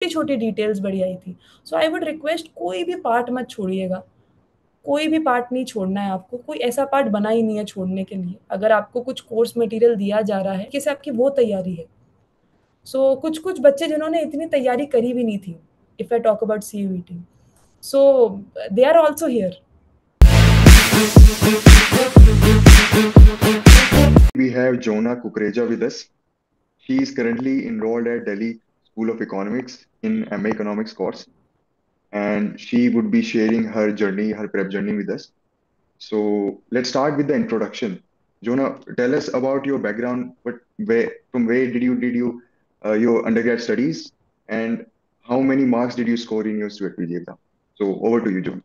छोटी डिटेल्स बड़ी आई थी. सो आई वुड रिक्वेस्ट कोई भी पार्ट मत छोड़िएगा. कोई भी पार्ट नहीं छोड़ना है आपको. कोई ऐसा पार्ट बना ही नहीं है छोड़ने के लिए. अगर आपको कुछ कोर्स मटेरियल दिया जा रहा है, कैसे आपकी वो तैयारी है. सो कुछ बच्चे जिन्होंने इतनी तैयारी करी भी नहीं थी, if I talk about CUET, so they are also here. We have Jonah Kukreja with us. She is currently enrolled at Delhi School of Economics in MA Economics course, and she would be sharing her journey, her prep journey with us. So let's start with the introduction. Jonah, tell us about your background. From where did you your undergrad studies, and how many marks did you score in your SWET PG exam? So over to you, Jonah.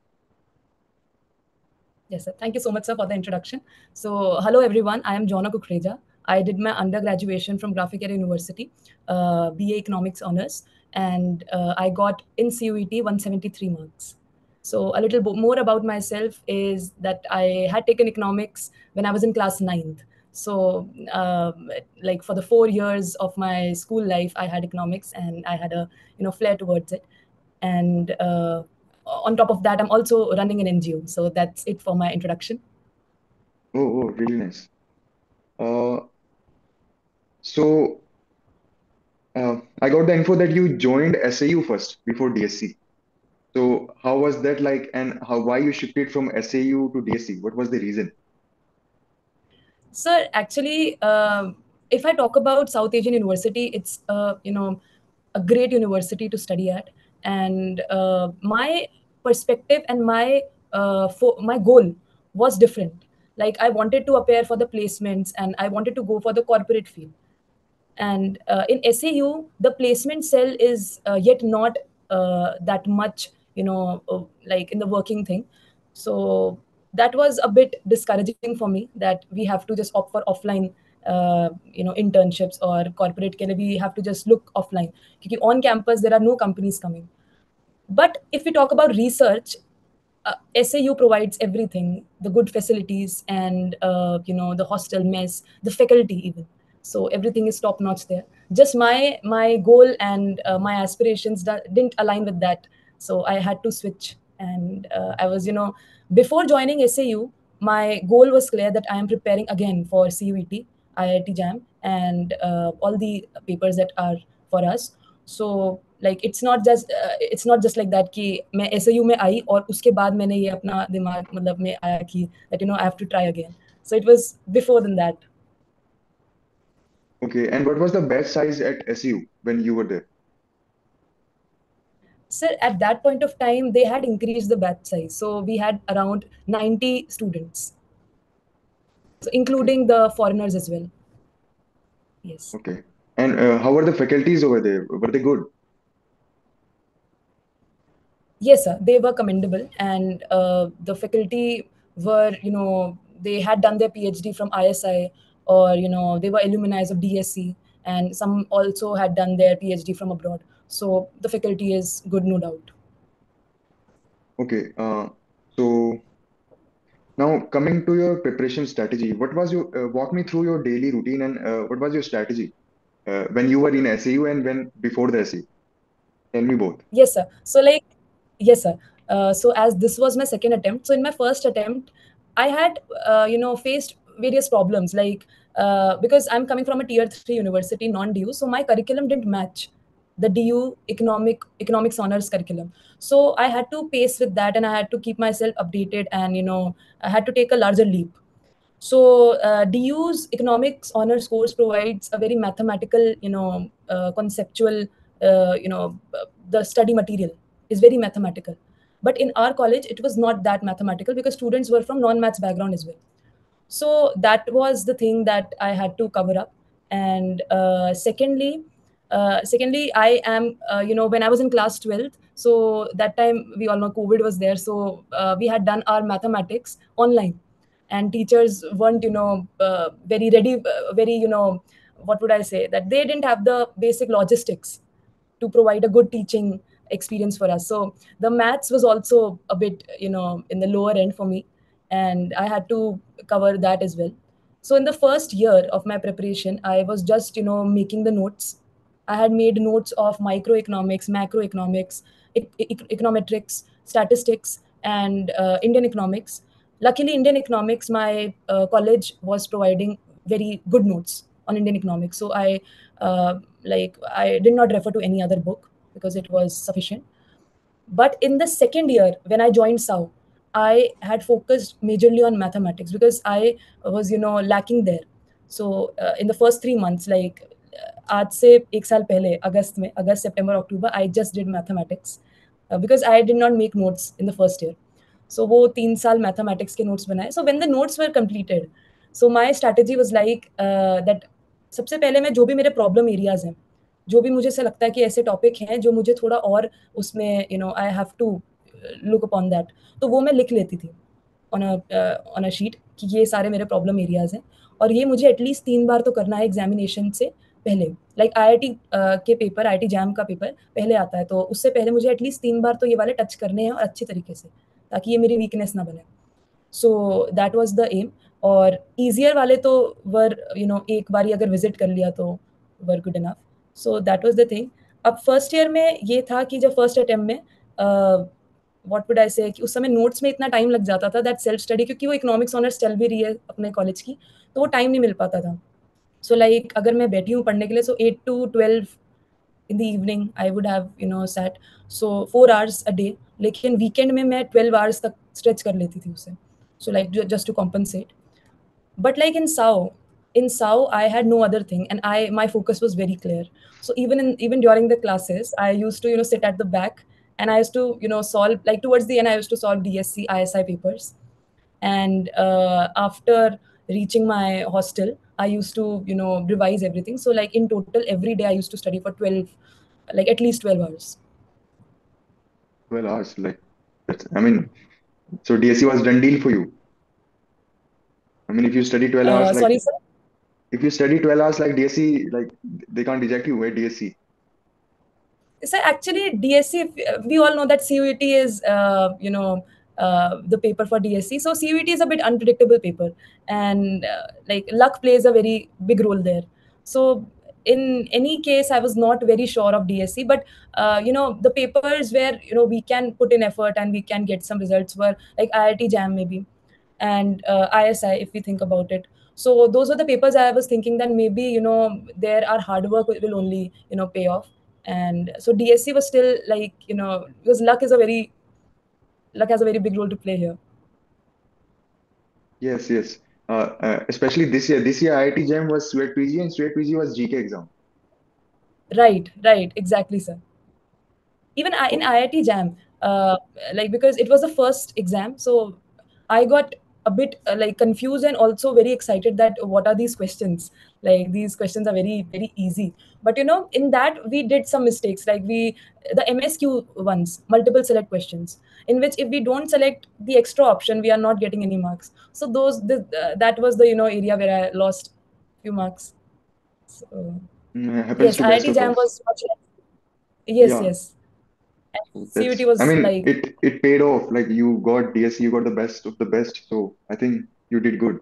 Yes, sir. Thank you so much, sir, for the introduction. So, hello everyone. I am Jonna Kukreja. I did my undergraduation from Graphic Area University, BA Economics Honors, and I got in CUET 173 marks. So, a little more about myself is that I had taken economics when I was in class 9th. So, like for the 4 years of my school life, I had economics and I had a flair towards it. And on top of that, I'm also running an NGO. So that's it for my introduction. Oh, really nice. Uh, so I got the info that you joined SAU first before DSC. So how was that like, and why you shifted from SAU to DSC? What was the reason? Sir, actually, if I talk about South Asian University, it's a great university to study at, and my perspective and my goal was different. Like I wanted to appear for the placements, and I wanted to go for the corporate field. And in SAU, the placement cell is yet not that much, like in the working thing. So that was a bit discouraging for me that we have to just opt for offline, internships or corporate के लिए we have to just look offline. Because on campus there are no companies coming. But if we talk about research, SAU provides everything, the good facilities and the hostel mess, the faculty even. So everything is top notch there. Just my goal and my aspirations didn't align with that, so I had to switch. And I was, before joining SAU, my goal was clear that I am preparing again for CUET, IIT JAM, and all the papers that are for us. So like it's not just like that कि मैं SAU में आई और उसके बाद मैंने ये अपना दिमाग मतलब में आया कि that I have to try again. So it was before than that. Okay, and what was the batch size at SAU when you were there? So at that point of time they had increased the batch size, so we had around 90 students, so Okay, including the foreigners as well. Yes. okay. And how were the faculties over there? Were they good? Yes, sir. They were commendable, and the faculty were, they had done their PhD from ISI, or they were alumni of DSC, and some also had done their PhD from abroad. So the faculty is good, no doubt. Okay, so now coming to your preparation strategy, what was your walk me through your daily routine and what was your strategy when you were in SAU and when before the SAU? Tell me both. Yes, sir. So like, yes, sir. So as this was my second attempt, so in my first attempt, I had faced various problems like because I'm coming from a tier 3 university, non-DU, so my curriculum didn't match the DU economics honors curriculum. So I had to pace with that, and I had to keep myself updated, and I had to take a larger leap. So DU's economics honors course provides a very mathematical, conceptual, the study material is very mathematical. But in our college, it was not that mathematical because students were from non-maths background as well. So that was the thing that I had to cover up. And secondly, I am, when I was in class 12th, so that time we all know COVID was there. So we had done our mathematics online, and teachers weren't, very ready, very, what would I say, that they didn't have the basic logistics to provide a good teaching experience for us. So the maths was also a bit, in the lower end for me, and I had to cover that as well. So in the first year of my preparation, I was just, making the notes, I had made notes of microeconomics, macroeconomics, econometrics, statistics, and Indian economics. Luckily, Indian economics, my college was providing very good notes on Indian economics. So I did not refer to any other book because it was sufficient. But in the second year, when I joined SAU, I had focused majorly on mathematics because I was, lacking there. So in the first 3 months, like आज से एक साल पहले अगस्त सितंबर अक्टूबर I just did mathematics because I did not make notes in the first year. So वो 3 साल मैथमेटिक्स के नोट्स बनाए. So when the notes were completed, so my strategy was like that सबसे पहले मैं जो भी मेरे प्रॉब्लम एरियाज हैं, जो भी मुझे ऐसा लगता है कि ऐसे टॉपिक हैं जो मुझे थोड़ा और उसमें I have to look upon that, तो वो मैं लिख लेती थी ऑन अ शीट कि ये सारे मेरे प्रॉब्लम एरियाज हैं और ये मुझे एटलीस्ट 3 बार तो करना है एग्जामिनेशन से पहले. लाइक आईआईटी के पेपर, आईआईटी जैम का पेपर पहले आता है, तो उससे पहले मुझे एटलीस्ट 3 बार तो ये वाले टच करने हैं और अच्छे तरीके से, ताकि ये मेरी वीकनेस ना बने. So that was the aim. और ईजियर वाले तो वर एक बार ही अगर विजिट कर लिया तो were good enough. So that was the thing. अब फर्स्ट ईयर में ये था कि जब फर्स्ट अटेम्प्ट में व्हाट वुड आई से कि उस समय नोट्स में इतना टाइम लग जाता था दैट सेल्फ स्टडी, क्योंकि वो इकोनॉमिक्स ऑनर्स चल भी रही है अपने कॉलेज की, तो वो टाइम नहीं मिल पाता था. सो लाइक अगर मैं बैठी हूँ पढ़ने के लिए, सो 8 to 12 in the evening I would have sat. So 4 hours a day. लेकिन वीकेंड में मैं 12 hours तक स्ट्रेच कर लेती थी उसे. So like just to compensate. But like in SAU I had no other thing, and my focus was very clear. So even during the classes, I used to sit at the back, and I used to solve, like towards the end I used to solve DSC ISI papers. And after reaching my hostel, I used to revise everything. So like in total every day I used to study for 12, like at least 12 hours. 12 hours, like I mean, so DSC was done deal for you. I mean, if you study 12 hours, like Sorry, sir. if you study 12 hours like DSC, like they can't reject you at DSC. So actually, DSC, we all know that CUET is, the paper for DSC. So CUET is a bit unpredictable paper, and like luck plays a very big role there. So in any case, I was not very sure of DSC, but the papers where we can put in effort and we can get some results were like IIT Jam maybe, and ISI if we think about it. So those were the papers I was thinking that maybe there our hard work will only pay off. And so DSC was still like because luck has a very big role to play here. Yes, yes. Especially this year. This year, IIT Jam was Sweat PG and Sweat PG was GK exam. Right, exactly, sir. Even in Oh, IIT Jam, like because it was the first exam, so I got a bit like confused and also very excited that what are these questions? Like these questions are very very easy. But in that we did some mistakes. Like the MSQ ones, multiple select questions, in which if we don't select the extra option, we are not getting any marks. So that was the area where I lost few marks. So happens yes, to best IIT of Jam us. was much less. Yes, Yeah, yes. And CUT that's. I was mean, like, it paid off. Like you got DSC, you got the best of the best. So I think you did good.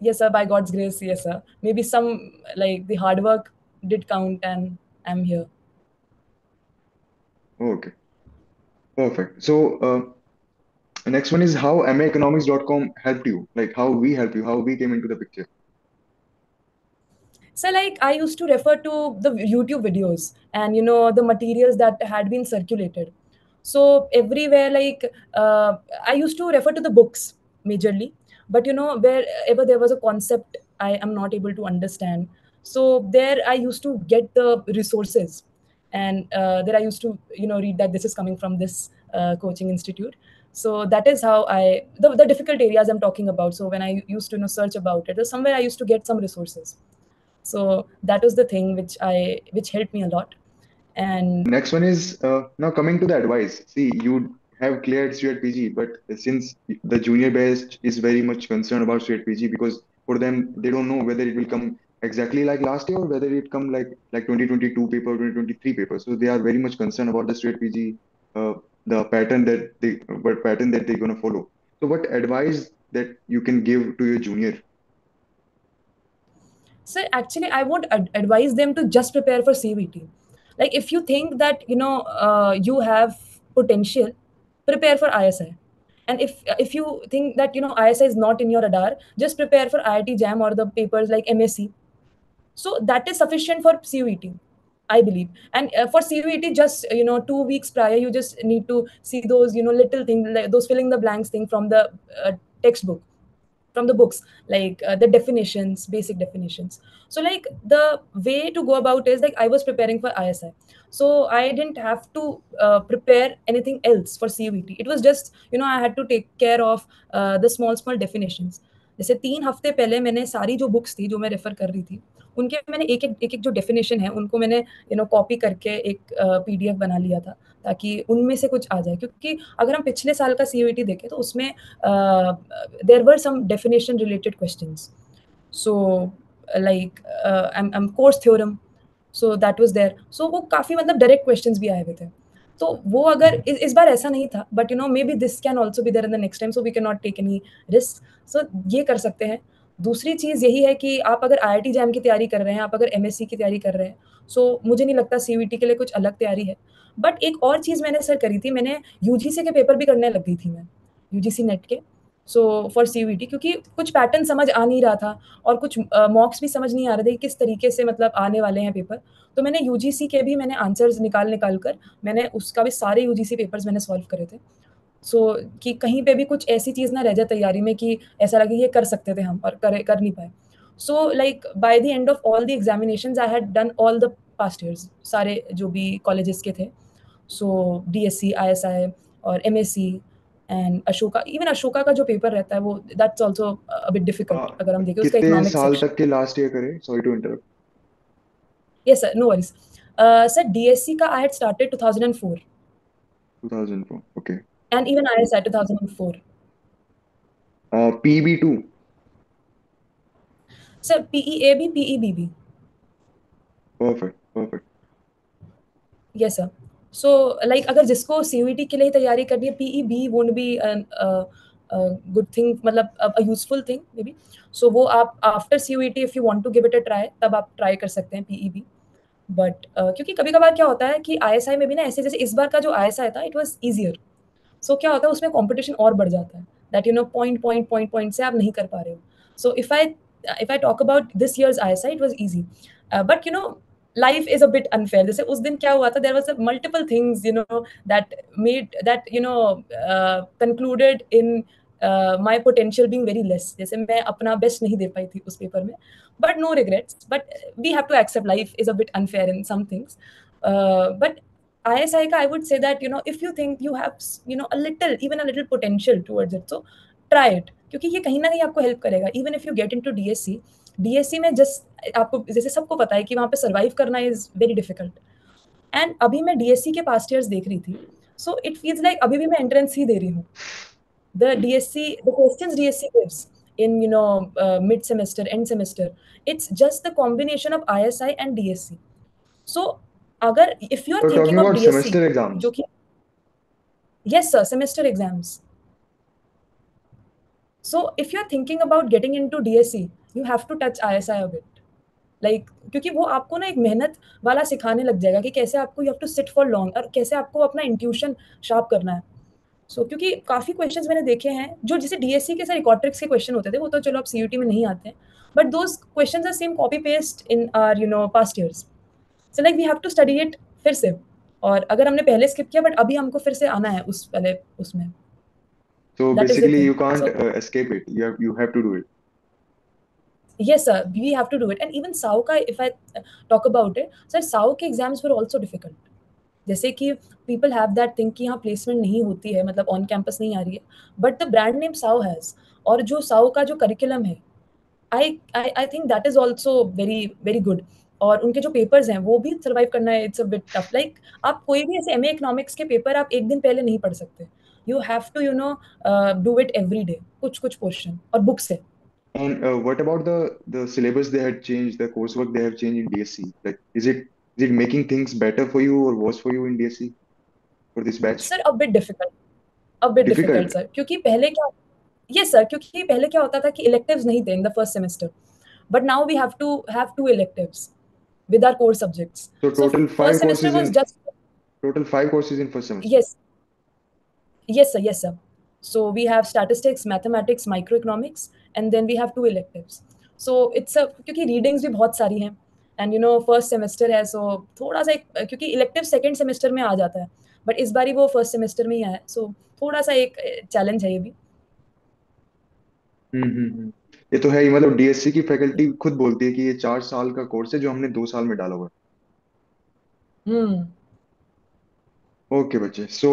yes, sir, by God's grace, yes, sir. Maybe some like the hard work did count, and I'm here. Okay, perfect. So next one is how maeconomics.com helped you. Like how we help you, how we came into the picture. So like I used to refer to the YouTube videos and the materials that had been circulated. So everywhere, like I used to refer to the books majorly, but wherever there was a concept I am not able to understand, so there I used to get the resources, and there I used to read that this is coming from this coaching institute. So that is how the difficult areas I'm talking about. So when I used to search about it, or somewhere I used to get some resources. So that was the thing which helped me a lot. And Next one is now coming to the advice. See, you have cleared CUET PG, but since the junior batch is very much concerned about CUET PG because for them they don't know whether it will come exactly like last year or whether it come like 2022 paper, 2023 paper. So they are very much concerned about the CUET PG, uh, the pattern that they what pattern that they're gonna follow. So what advice that you can give to your junior? So actually, I won't advise them to just prepare for CVT. Like if you think that you have potential, prepare for ISI. And if you think that ISI is not in your radar, just prepare for IIT JAM or the papers like MSc. So that is sufficient for CUET, I believe. And for CUET, just 2 weeks prior, you just need to see those little things, like those filling the blanks thing from the textbook, from the books, like the definitions, basic definitions. So like the way to go about is like I was preparing for ISI, so I didn't have to prepare anything else for CUET. It was just I had to take care of the small small definitions. जैसे 3 हफ्ते पहले मैंने सारी जो books थी जो मैं refer कर रही थी, उनके मैंने एक एक जो डेफिनेशन है उनको मैंने कॉपी करके एक पीडीएफ बना लिया था, ताकि उनमें से कुछ आ जाए। क्योंकि अगर हम पिछले साल का सीयूईटी देखें तो उसमें there were some definition related questions. So like I'm course theorem, so that was there. So वो काफ़ी मतलब डायरेक्ट क्वेश्चंस भी आए हुए थे। तो वो अगर इस बार ऐसा नहीं था, but maybe this can also be there in the next time, so we can not take any risk. So ये कर सकते हैं। दूसरी चीज़ यही है कि आप अगर आईआईटी जैम की तैयारी कर रहे हैं, आप अगर एमएससी की तैयारी कर रहे हैं, सो मुझे नहीं लगता सीयूईटी के लिए कुछ अलग तैयारी है। बट एक और चीज़ मैंने सर करी थी, मैंने यूजीसी के पेपर भी करने लग गई थी मैं, यूजीसी नेट के। सो फॉर सीयूईटी, क्योंकि कुछ पैटर्न समझ आ नहीं रहा था और कुछ मॉक्स भी समझ नहीं आ रहे थे कि किस तरीके से मतलब आने वाले हैं पेपर। तो मैंने यूजीसी के भी मैंने आंसर्स निकाल निकाल कर मैंने उसका भी सारे यूजीसी पेपर्स मैंने सॉल्व करे थे। सो कि कहीं पे भी कुछ ऐसी चीज़ ना रह जाए तैयारी में कि ऐसा लगे ये कर सकते थे हम और कर नहीं पाए। So like by the end of all the examinations I had done all the past years, सारे जो भी कॉलेजेस के थे। सो डीएससी, आईएसआई और MSc and Ashoka. Even Ashoka का जो पेपर रहता है वो that's also a bit difficult अगर हम देखें उसका कितने इकोनॉमिक साल सेक्शन। तक के लास्ट ईयर करे, sorry to interrupt? Yes sir, no worries. Sir DSC का I had started 2004 2004, okay. and even ISI 2004. PB2? Sir, PEA भी, PEB भी। Perfect perfect. Yes sir. So like अगर जिसको CUET के लिए ही तैयारी करनी है, PEB won't be good thing, मतलब a useful thing maybe. So वो आप after CUET if you want to give it a try, तब आप try कर सकते हैं PEB। बट क्योंकि कभी कभार क्या होता है कि ISI में भी ना ऐसे, जैसे इस बार का जो ISI था इट वाज ईजियर। सो क्या होता है उसमें कंपटीशन और बढ़ जाता है, दैट पॉइंट से आप नहीं कर पा रहे हो। So if I talk about this years ISI, it was easy. But life is a bit unfair. जैसे उस दिन क्या हुआ था, there was multiple things that made that concluded in my potential being very less. जैसे मैं अपना best नहीं दे पाई थी उस पेपर में, but no regrets. But we have to accept life is a bit unfair in some things. But ISI ka, I would say that if you think you have a little, even a little potential towards it, so try it, क्योंकि ये कहीं ना कहीं आपको help करेगा। Even if you get into DSC, DSC में just आपको जैसे सबको पता है कि वहाँ पे सर्वाइव करना इज वेरी डिफिकल्ट। एंड अभी मैं डीएससी के पास्ट ईयर्स देख रही थी, सो इट फील्स लाइक अभी भी मैं एंट्रेंस ही दे रही हूँ। The questions DSC gives in mid semester, end semester, it's just the combination of ISI and DSC. So अगर if you are You're talking thinking of about DSC, semester जो exams? कि yes sir, semester exams. So if you are thinking about getting into DSC, you have to touch ISI a bit. Like क्योंकि वो आपको ना एक मेहनत वाला सिखाने लग जाएगा कि कैसे आपको you have to sit for long और कैसे आपको अपना इंट्यूशन शार्प करना है। सो क्योंकि काफ़ी क्वेश्चंस मैंने देखे हैं जो जैसे डीएससी के सर इकोट्रिक्स के क्वेश्चन होते थे, वो तो चलो अब सीयूटी में नहीं आते हैं, but those questions are same copy paste in our past years. So like we have to study it फिर से। और अगर हमने पहले स्किप किया बट अभी हमको फिर से आना है उस पहले उसमें। So that is the basically, thing. you can't so escape it. You have to do it. yes sir, we have to do it. And even SAO ka, if I talk about it, sir SAO के exams were also difficult। जैसे कि people have that think कि यहाँ placement नहीं होती है, मतलब on campus नहीं आ रही है, but the brand name Sao has, और जो साओ का जो करिकुलम है, I think that is also very very good. और उनके जो पेपर्स हैं वो भी सर्वाइव करना है, it's a bit tough. Like आप कोई भी ऐसे एमए इकोनॉमिक्स के पेपर आप एक दिन पहले नहीं पढ़ सकते। You have to do it every day, कुछ कुछ पोर्शन और बुक से। And what about the syllabus they had changed, the coursework they have changed in DSC? Like, is it making things better for you or worse for you in DSC for this batch? Sir a bit difficult Difficult. Sir, क्योंकि पहले क्या, yes sir, क्योंकि पहले क्या होता था कि electives नहीं थे इन the first semester. but now we have to have 2 electives with our core subjects. So So total first five semester courses was in just, total 5 courses in first semester. yes, yes sir, yes sir. So we have statistics, mathematics, microeconomics, and then we have 2 electives. So it's a, क्योंकि readings भी बहुत सारी हैं, and first semester है, so थोड़ा सा क्योंकि elective second semester में आ जाता है, बट इस बारी वो फर्स्ट सेमेस्टर में ही आया है, so थोड़ा सा एक चैलेंज है ये भी. हम्म। ये तो है ही, मतलब डीएससी की फैकल्टी खुद बोलती है कि ये 4 साल का कोर्स है जो हमने 2 साल में डाला हुआ हम्म. है। ओके बच्चे, so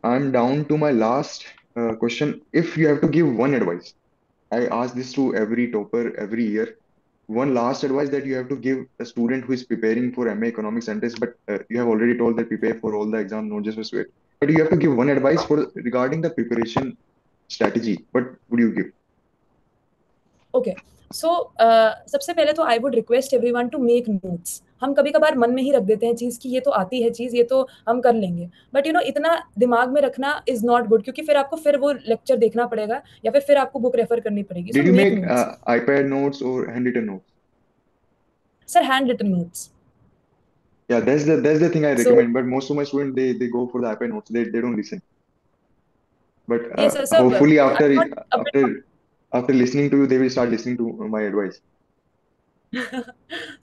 I am down to my last question. If you have to give one advice, I ask this to every topper every year. One last advice that you have to give a student who is preparing for MA Economics entrance, but you have already told that prepare for all the exam, not just for SWIFT. But you have to give one advice for regarding the preparation strategy. What would you give? Okay. So सबसे पहले तो I would request everyone to make notes. हम कभी कभार मन में ही रख देते हैं चीज़ कि ये तो आती है चीज़, ये तो हम कर लेंगे, बट इतना दिमाग में रखना इज नॉट गुड, क्योंकि फिर आपको फिर वो लेक्चर देखना पड़ेगा या फिर आपको बुक रेफर करनी पड़ेगी. So Did you make make notes. iPad notes or handwritten notes? Sir handwritten notes. Yeah, that's the thing I so recommend. But most of my students they go for the iPad notes. They don't listen. But ये sir सब hopefully not a bit. after listening to you, they will start listening to my advice.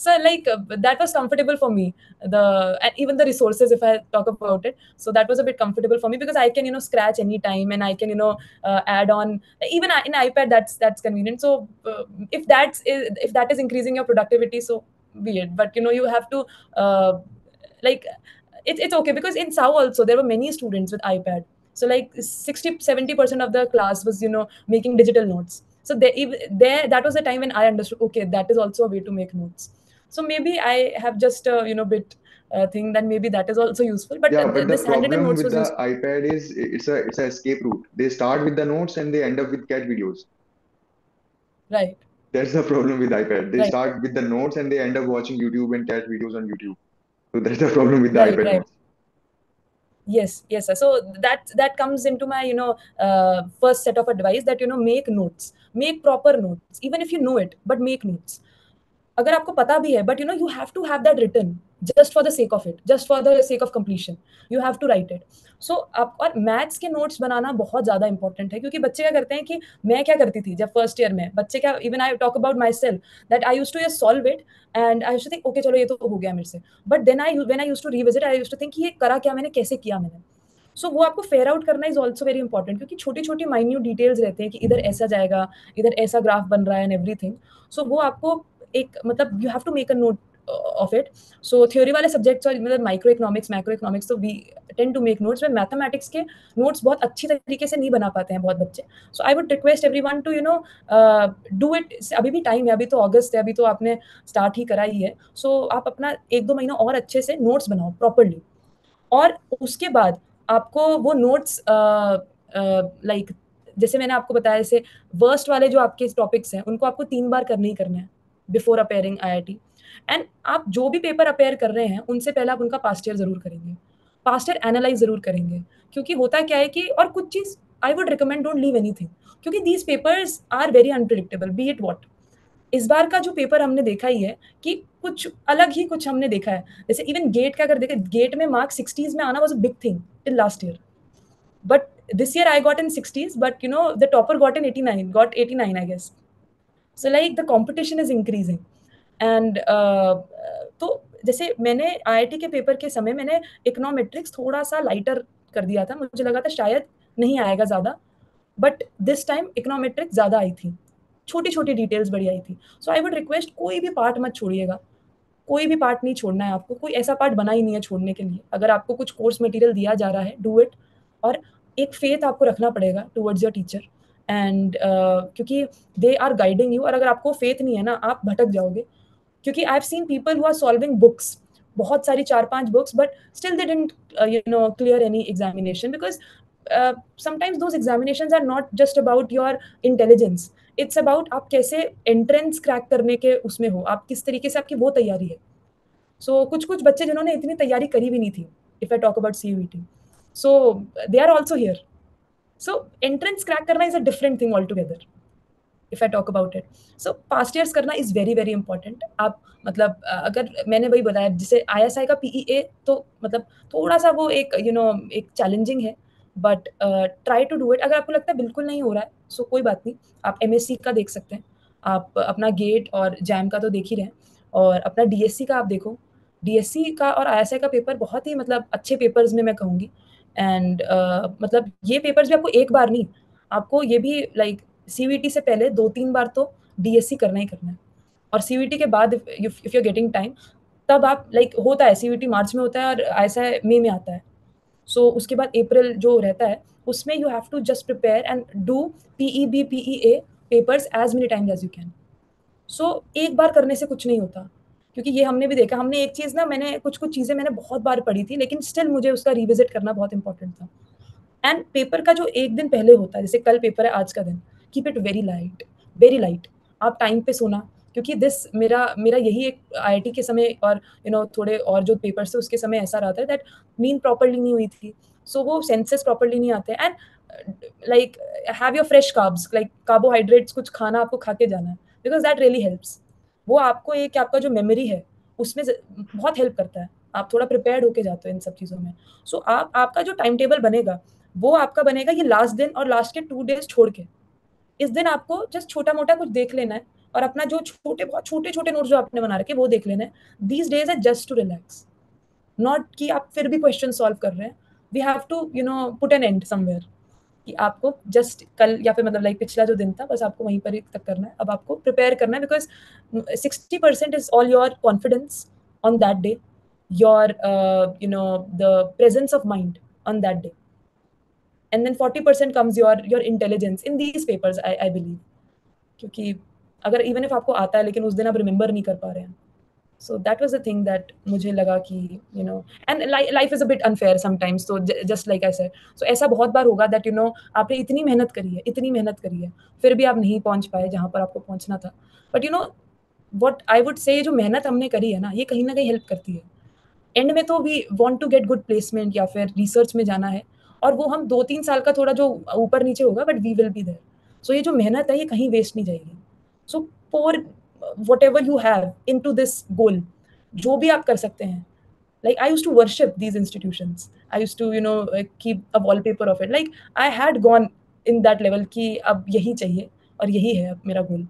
So like that was comfortable for me, and even the resources, if I talk about it, so that was a bit comfortable for me because I can scratch anytime, and I can add on. Even in iPad, that's convenient. So if that is increasing your productivity, so be it. But you have to like, it's okay, because in Sao also there were many students with iPad. So like 60-70% of the class was making digital notes. So there that was the time when I understood, okay, that is also a way to make notes. So maybe I have just bit thing that maybe that is also useful, but Yeah, but the this handwritten problem notes with was the useful. iPad is it's a escape route. They start with the notes and they end up with cat videos. Right, That's the problem with iPad. They right, start with the notes and they end up watching YouTube and cat videos on YouTube. So that's the problem with the right, iPad right. notes. Yes, yes, sir. So that comes into my first set of advice, that make notes, make proper notes, even if you know it, but make notes. अगर आपको पता भी है, but you have to have that written, just for the sake of it, just for the sake of completion, you have to write it. So आप, और maths के notes बनाना बहुत ज़्यादा इंपॉर्टेंट है, क्योंकि बच्चे क्या करते हैं कि मैं क्या करती थी जब फर्स्ट ईयर में, बच्चे क्या, even I talk about myself, that I use to just solve it and I use to think, okay चलो ये तो हो गया मेरे से, but then I use to revisit, I use to think ये करा क्या मैंने, कैसे किया मैंने. सो वो आपको फेयर आउट करना इज ऑल्सो वेरी इंपॉर्टेंट, क्योंकि छोटी छोटी माइन्यूट डिटेल्स रहते हैं कि इधर ऐसा जाएगा, इधर ऐसा ग्राफ बन रहा है एंड एवरीथिंग. सो वो आपको एक, मतलब you have to make a note of it. So theory वाले सब्जेक्ट्स और मतलब माइक्रो इकोनॉमिक्स, मैक्रो इकोनॉमिक्स, तो we tend to make notes. में मैथमेटिक्स के नोट्स बहुत अच्छी तरीके से नहीं बना पाते हैं बहुत बच्चे. So I would request everyone to do it. अभी भी टाइम है, अभी तो अगस्त है, अभी तो आपने स्टार्ट ही करा ही है. सो आप अपना 1-2 महीना और अच्छे से नोट्स बनाओ प्रॉपरली, और उसके बाद आपको वो नोट्स लाइक, जैसे मैंने आपको बताया, जैसे वर्स्ट वाले जो आपके टॉपिक्स हैं उनको आपको 3 बार करने ही करने हैं बिफोर अपेयरिंग आईआईटी. एंड आप जो भी पेपर अपेयर कर रहे हैं उनसे पहले आप उनका पास्ट ईयर जरूर करेंगे, पास्ट ईयर एनालाइज जरूर करेंगे. क्योंकि होता क्या है कि, और कुछ चीज I would recommend, don't leave anything, क्योंकि these papers are very unpredictable, be it what. इस बार का जो पेपर हमने देखा ही है कि कुछ अलग ही कुछ हमने देखा है. जैसे इवन गेट का अगर देखें, गेट में मार्क्स 60s में आना was a big thing till last year, but this year I got in 60s, but the topper got in 89, got 89 I guess. So like the competition is increasing. And तो जैसे मैंने IIT के paper के समय मैंने econometrics थोड़ा सा lighter कर दिया था, मुझे लगा था शायद नहीं आएगा ज़्यादा, बट दिस टाइम इकोनॉमेट्रिक्स ज़्यादा आई थी, छोटी छोटी डिटेल्स बड़ी आई थी. सो आई वुड रिक्वेस्ट, कोई भी पार्ट मत छोड़िएगा, कोई भी पार्ट नहीं छोड़ना है आपको, कोई ऐसा पार्ट बना ही नहीं है छोड़ने के लिए. अगर आपको कुछ कोर्स मटेरियल दिया जा रहा है, डू इट. और एक फेथ आपको रखना पड़ेगा टुवर्ड्स योर टीचर, एंड क्योंकि दे आर गाइडिंग यू, और अगर आपको फेथ नहीं है ना, आप भटक जाओगे. क्योंकि I have seen people who are solving books, बहुत सारी 4-5 books, but still they didn't clear any examination, because sometimes those examinations are not just about your intelligence, it's about आप कैसे एंट्रेंस क्रैक करने के उसमें हो, आप किस तरीके से, आपकी वो तैयारी है. सो कुछ कुछ बच्चे जिन्होंने इतनी तैयारी करी भी नहीं थी, if I talk about CUET, so they are also here. So entrance crack करना is a different thing all together, if I talk about it. So past years करना इज वेरी वेरी इंपॉर्टेंट. आप मतलब अगर मैंने वही बताया जैसे ISI का PEA तो मतलब थोड़ा सा वो एक एक चैलेंजिंग है, but try to do it. अगर आपको लगता है बिल्कुल नहीं हो रहा है सो कोई बात नहीं, आप MSc का देख सकते हैं. आप अपना गेट और जैम का तो देख ही रहे हैं, और अपना DSC का आप देखो. DSC का और ISI का पेपर बहुत ही मतलब अच्छे पेपर्स में मैं कहूँगी. एंड मतलब ये पेपर्स भी आपको एक बार नहीं, आपको ये भी लाइक CVT से पहले 2-3 बार तो DSC करना ही करना है. और CVT के बाद if you are getting time, तब आप लाइक होता है CVT मार्च में होता है और ISI मई में आता है. सो उसके बाद अप्रैल जो रहता है उसमें you have to just prepare and do PEB PEA papers as many times as you can. So एक बार करने से कुछ नहीं होता, क्योंकि ये हमने भी देखा. हमने एक चीज़ ना मैंने कुछ चीज़ें मैंने बहुत बार पढ़ी थी, लेकिन स्टिल मुझे उसका रिविजिट करना बहुत इंपॉर्टेंट था. एंड पेपर का जो एक दिन पहले होता है, जैसे कल पेपर है आज का दिन, keep it very light, very light. आप टाइम पे सोना, क्योंकि दिस मेरा मेरा यही एक IIT के समय और थोड़े और जो पेपर्स थे उसके समय ऐसा रहा था दैट नींद प्रॉपर्ली नहीं हुई थी. सो वो सेंसेस प्रॉपर्ली नहीं आते. And like have your fresh carbs, like carbohydrates कुछ खाना आपको खा के जाना है, बिकॉज दैट रियली हेल्प्स. वो आपको एक आपका जो मेमोरी है उसमें बहुत हेल्प करता है. आप थोड़ा प्रिपेयर्ड होके जाते हो इन सब चीज़ों में. सो आपका जो टाइम टेबल बनेगा वो आपका बनेगा ये लास्ट दिन और लास्ट के 2 डेज छोड़ के. इस दिन आपको जस्ट छोटा-मोटा कुछ देख लेना है, और अपना जो बहुत छोटे-छोटे नोट्स जो आपने बना रखे हैं वो देख लेना है. These days are just to relax, not कि आप फिर भी क्वेश्चन सॉल्व कर रहे हैं. We have to put an end somewhere, कि आपको जस्ट कल या फिर मतलब लाइक पिछला जो दिन था बस आपको वहीं पर ही तक करना है. अब आपको प्रिपेयर करना है, because 60% is all your confidence on that day, your the presence of mind on that day, and then 40% comes your intelligence in these papers, I believe. क्योंकि अगर इवन इफ आपको आता है लेकिन उस दिन आप रिमेंबर नहीं कर पा रहे हैं. सो that was the thing that मुझे लगा कि and life is a bit unfair sometimes. तो जस्ट लाइक आई सेड, सो ऐसा बहुत बार होगा दैट आपने इतनी मेहनत करी है, फिर भी आप नहीं पहुंच पाए जहां पर आपको पहुंचना था. But what I would say, जो मेहनत हमने करी है ना ये कहीं ना कहीं हेल्प करती है. एंड में तो we want to get good placement या फिर रिसर्च में जाना है, और वो हम 2-3 साल का थोड़ा जो ऊपर नीचे होगा, but we will be there. So ये जो मेहनत है ये कहीं वेस्ट नहीं जाएगी. So pour whatever you have into this goal, जो भी आप कर सकते हैं. Like I used to worship these institutions. I used to keep a wallpaper of it. Like I had gone in that level कि अब यही चाहिए और यही है अब मेरा गोल.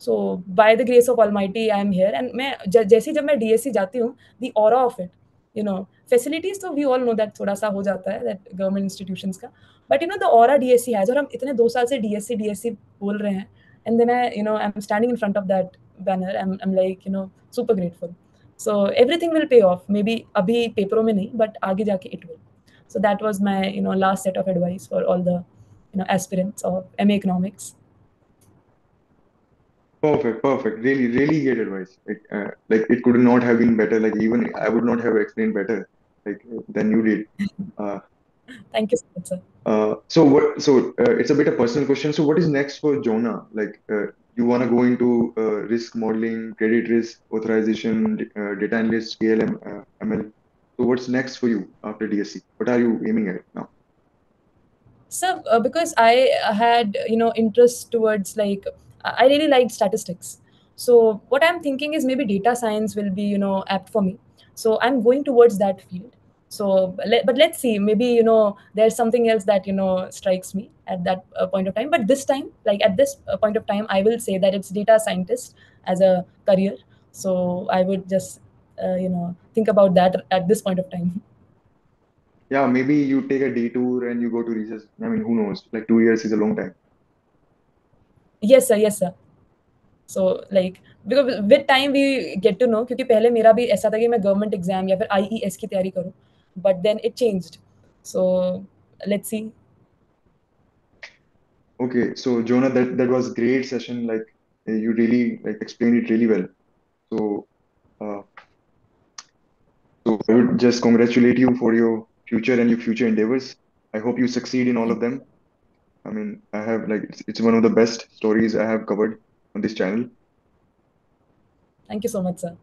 So by the grace of Almighty I am here. And मैं जैसे जब मैं DSC जाती हूँ, the aura of it, facilities तो we all know that थोड़ा सा हो जाता है that government institutions का. But the aura DSC has, और हम इतने 2 साल से DSC बोल रहे हैं, and then I'm standing in front of that banner. I'm like super grateful. So everything will pay off. Maybe अभी पेपरों में नहीं, but आगे जाके it will. So that was my last set of advice for all the aspirants of MA Economics. Perfect, perfect. Really, really great advice. Like it could not have been better. Like even I would not have explained better, like than you did. Uh, Thank you so much, sir. so what? So it's a bit a personal question. So what is next for Jonah? Like you want to go into risk modeling, credit risk, authorization, data analyst, KLM, ML. So what's next for you after DSC? What are you aiming at now? So because I had interest towards, like, I really liked statistics. So what I'm thinking is maybe data science will be apt for me. So I'm going towards that field. So but let's see, maybe there's something else that strikes me at that point of time. But this time, like at this point of time, I will say that it's data scientist as a career. So I would just think about that at this point of time. Yeah, maybe you take a detour and you go to research. I mean, who knows? Like 2 years is a long time. Yes, sir. Yes, sir. So like because with time we get to know, क्योंकि पहले मेरा भी ऐसा था कि मैं government exam या फिर IES की तैयारी करूँ, but then it changed. So let's see. Okay, so Jonah, that was great session. Like you really like explained it really well. So uh, so I would just congratulate you for your future and your future endeavors. I hope you succeed in all of them. I mean, I have like it's one of the best stories I have covered on this channel. Thank you so much sir.